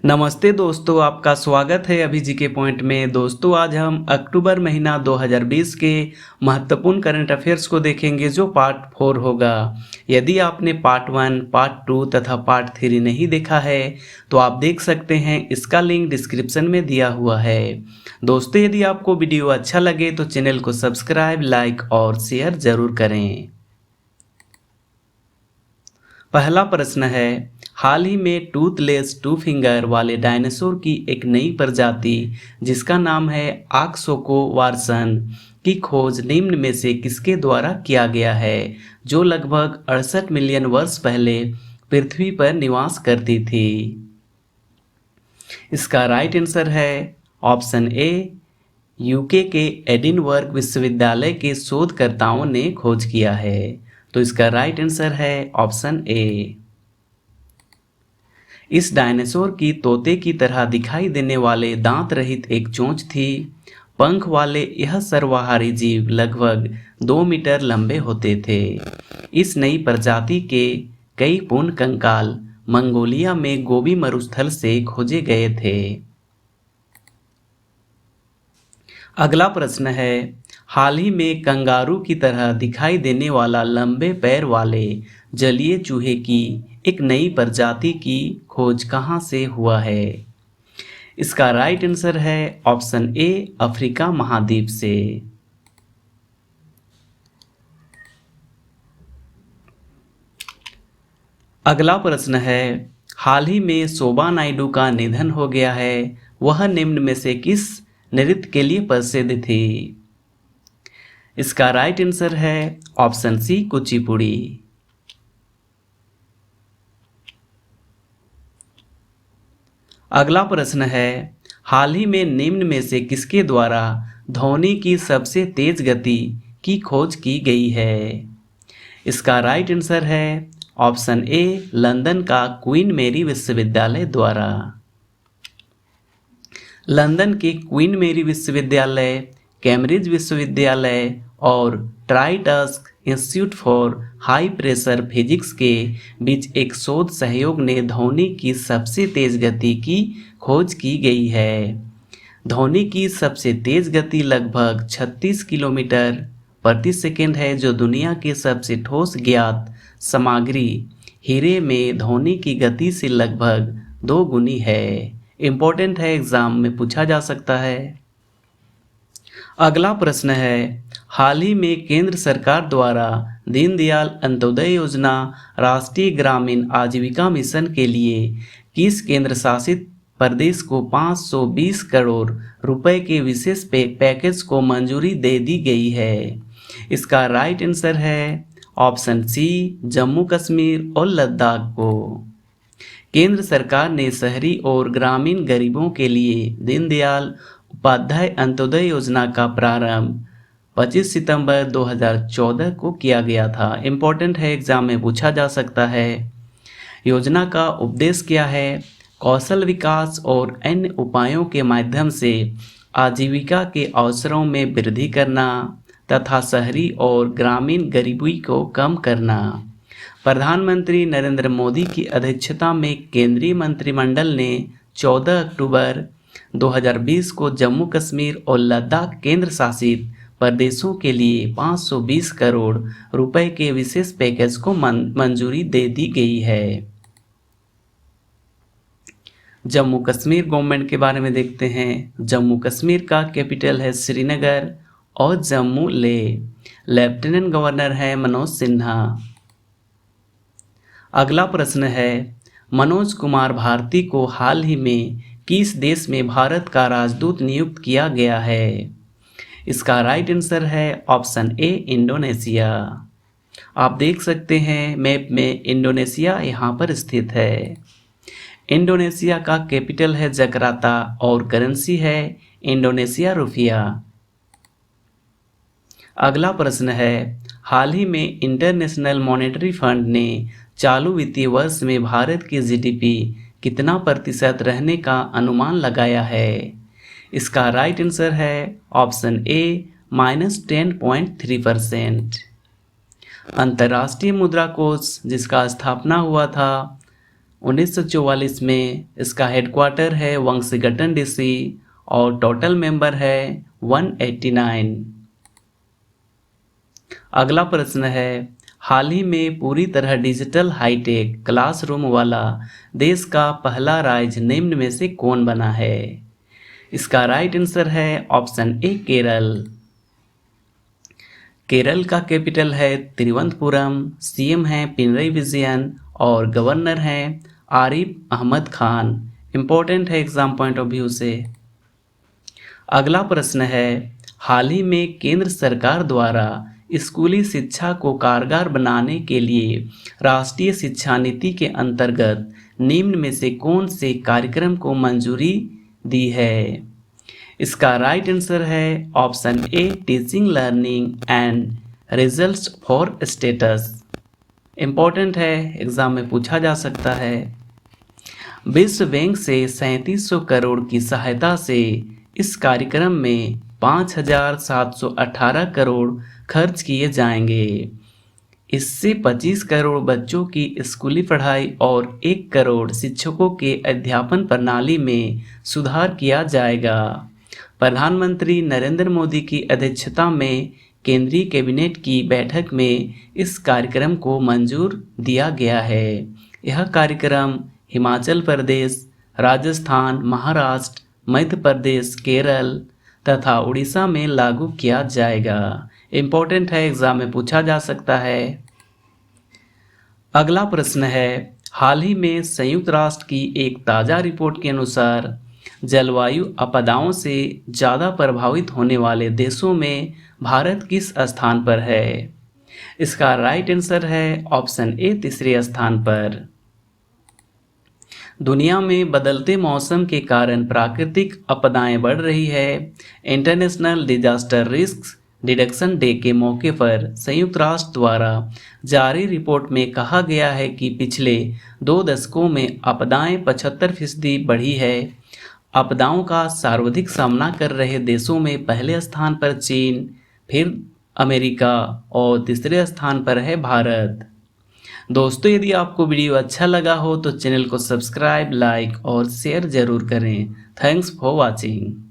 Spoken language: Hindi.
नमस्ते दोस्तों, आपका स्वागत है अभी जी के पॉइंट में। दोस्तों, आज हम अक्टूबर महीना 2020 के महत्वपूर्ण करंट अफेयर्स को देखेंगे जो पार्ट 4 होगा। यदि आपने पार्ट 1, पार्ट 2 तथा पार्ट 3 नहीं देखा है तो आप देख सकते हैं, इसका लिंक डिस्क्रिप्शन में दिया हुआ है। दोस्तों, यदि आपको वीडियो अच्छा लगे तो चैनल को सब्सक्राइब, लाइक और शेयर जरूर करें। पहला प्रश्न है, हाल ही में टूथलेस टू फिंगर वाले डायनासोर की एक नई प्रजाति जिसका नाम है आक्सोको वारसन की खोज निम्न में से किसके द्वारा किया गया है, जो लगभग 68 मिलियन वर्ष पहले पृथ्वी पर निवास करती थी। इसका राइट आंसर है ऑप्शन ए, यूके के एडिनबर्ग विश्वविद्यालय के शोधकर्ताओं ने खोज किया है। तो इसका राइट आंसर है ऑप्शन ए। इस डायनासोर की तोते की तरह दिखाई देने वाले दांत रहित एक चोंच थी। पंख वाले यह सर्वाहारी जीव लगभग 2 मीटर लंबे होते थे। इस नई प्रजाति के कई पूर्ण कंकाल मंगोलिया में गोबी मरुस्थल से खोजे गए थे। अगला प्रश्न है, हाल ही में कंगारू की तरह दिखाई देने वाला लंबे पैर वाले जलीय चूहे की एक नई प्रजाति की खोज कहाँ से हुआ है? इसका राइट आंसर है ऑप्शन ए, अफ्रीका महाद्वीप से। अगला प्रश्न है, हाल ही में शोभा नायडू का निधन हो गया है, वह निम्न में से किस नृत्य के लिए प्रसिद्ध थी? इसका राइट आंसर है ऑप्शन सी, कुचिपुड़ी। अगला प्रश्न है, हाल ही में निम्न में से किसके द्वारा ध्वनि की सबसे तेज गति की खोज की गई है? इसका राइट आंसर है ऑप्शन ए, लंदन का क्वीन मेरी विश्वविद्यालय द्वारा। लंदन के क्वीन मेरी विश्वविद्यालय, कैम्ब्रिज विश्वविद्यालय और Troitsk institute for high pressure physics के बीच एक शोध सहयोग ने ध्वनि की सबसे तेज गति की खोज की गई है। ध्वनि की सबसे तेज गति लगभग 36 किलोमीटर प्रति सेकंड है, जो दुनिया के सबसे ठोस ज्ञात सामग्री हीरे में ध्वनि की गति से लगभग 2 गुनी है। इम्पोर्टेंट है, एग्जाम में पूछा जा सकता है। अगला प्रश्न है, हाल ही में केंद्र सरकार द्वारा दीनदयाल अंत्योदय योजना राष्ट्रीय ग्रामीण आजीविका मिशन के लिए किस केंद्र शासित प्रदेश को 520 करोड़ रुपए के विशेष पैकेज को मंजूरी दे दी गई है? इसका राइट आंसर है ऑप्शन सी, जम्मू कश्मीर और लद्दाख को। केंद्र सरकार ने शहरी और ग्रामीण गरीबों के लिए दीनदयाल उपाध्याय अंत्योदय योजना का प्रारंभ 25 सितंबर 2014 को किया गया था। इम्पोर्टेंट है, एग्जाम में पूछा जा सकता है। योजना का उद्देश्य क्या है? कौशल विकास और अन्य उपायों के माध्यम से आजीविका के अवसरों में वृद्धि करना तथा शहरी और ग्रामीण गरीबी को कम करना। प्रधानमंत्री नरेंद्र मोदी की अध्यक्षता में केंद्रीय मंत्रिमंडल ने 14 अक्टूबर 2020 को जम्मू कश्मीर और लद्दाख केंद्र शासित प्रदेशों के लिए 520 करोड़ रुपए के विशेष पैकेज को मंजूरी दे दी गई है। जम्मू कश्मीर गवर्नमेंट के बारे में देखते हैं। जम्मू कश्मीर का कैपिटल है श्रीनगर और जम्मू ले। लेफ्टिनेंट गवर्नर है मनोज सिन्हा। अगला प्रश्न है, मनोज कुमार भारती को हाल ही में किस देश में भारत का राजदूत नियुक्त किया गया है? इसका राइट आंसर है ऑप्शन ए, इंडोनेशिया। आप देख सकते हैं मैप में इंडोनेशिया यहाँ पर स्थित है। इंडोनेशिया का कैपिटल है जकार्ता और करेंसी है इंडोनेशिया रुपया। अगला प्रश्न है, हाल ही में इंटरनेशनल मॉनेटरी फंड ने चालू वित्तीय वर्ष में भारत की जीडीपी कितना प्रतिशत रहने का अनुमान लगाया है? इसका राइट आंसर है ऑप्शन ए, -10.3%। अंतर्राष्ट्रीय मुद्रा कोष जिसका स्थापना हुआ था 1944 में इसका हेडक्वार्टर है वंशीगटन डीसी और टोटल मेंबर है 189। अगला प्रश्न है, हाल ही में पूरी तरह डिजिटल हाईटेक क्लासरूम वाला देश का पहला राज्य निम्न में से कौन बना है? इसका राइट आंसर है ऑप्शन ए केरल। केरल का कैपिटल है तिरुवनंतपुरम, सीएम हैं पिनरई विजयन और गवर्नर हैं आरिफ अहमद खान। इंपॉर्टेंट है एग्जाम पॉइंट ऑफ व्यू से। अगला प्रश्न है, हाल ही में केंद्र सरकार द्वारा स्कूली शिक्षा को कारगर बनाने के लिए राष्ट्रीय शिक्षा नीति के अंतर्गत निम्न में से कौन से कार्यक्रम को मंजूरी दी है? इसका राइट आंसर है option A teaching learning and results for status. Important है, एग्जाम में पूछा जा सकता है। विश्व बैंक से 3700 करोड़ की सहायता से इस कार्यक्रम में 5718 करोड़ खर्च किए जाएंगे। इससे 25 करोड़ बच्चों की स्कूली पढ़ाई और 1 करोड़ शिक्षकों के अध्यापन प्रणाली में सुधार किया जाएगा। प्रधानमंत्री नरेंद्र मोदी की अध्यक्षता में केंद्रीय कैबिनेट की बैठक में इस कार्यक्रम को मंजूर दिया गया है। यह कार्यक्रम हिमाचल प्रदेश, राजस्थान, महाराष्ट्र, मध्य प्रदेश, केरल तथा उड़ीसा में लागू किया जाएगा। इम्पोर्टेंट है, एग्जाम में पूछा जा सकता है। अगला प्रश्न है, हाल ही में संयुक्त राष्ट्र की एक ताज़ा रिपोर्ट के अनुसार जलवायु आपदाओं से ज़्यादा प्रभावित होने वाले देशों में भारत किस स्थान पर है? इसका राइट आंसर है ऑप्शन ए तीसरे स्थान पर। दुनिया में बदलते मौसम के कारण प्राकृतिक आपदाएं बढ़ रही है। International disaster risk reduction day के मौके पर संयुक्त राष्ट्र द्वारा जारी रिपोर्ट में कहा गया है कि पिछले 2 दशकों में आपदाएं 75% बढ़ी है। आपदाओं का सर्वाधिक सामना कर रहे देशों में पहले स्थान पर चीन, फिर अमेरिका और तीसरे स्थान पर है भारत। दोस्तों, यदि आपको वीडियो अच्छा लगा हो तो चैनल को सब्सक्राइब, लाइक और शेयर जरूर करें। Thanks for watching.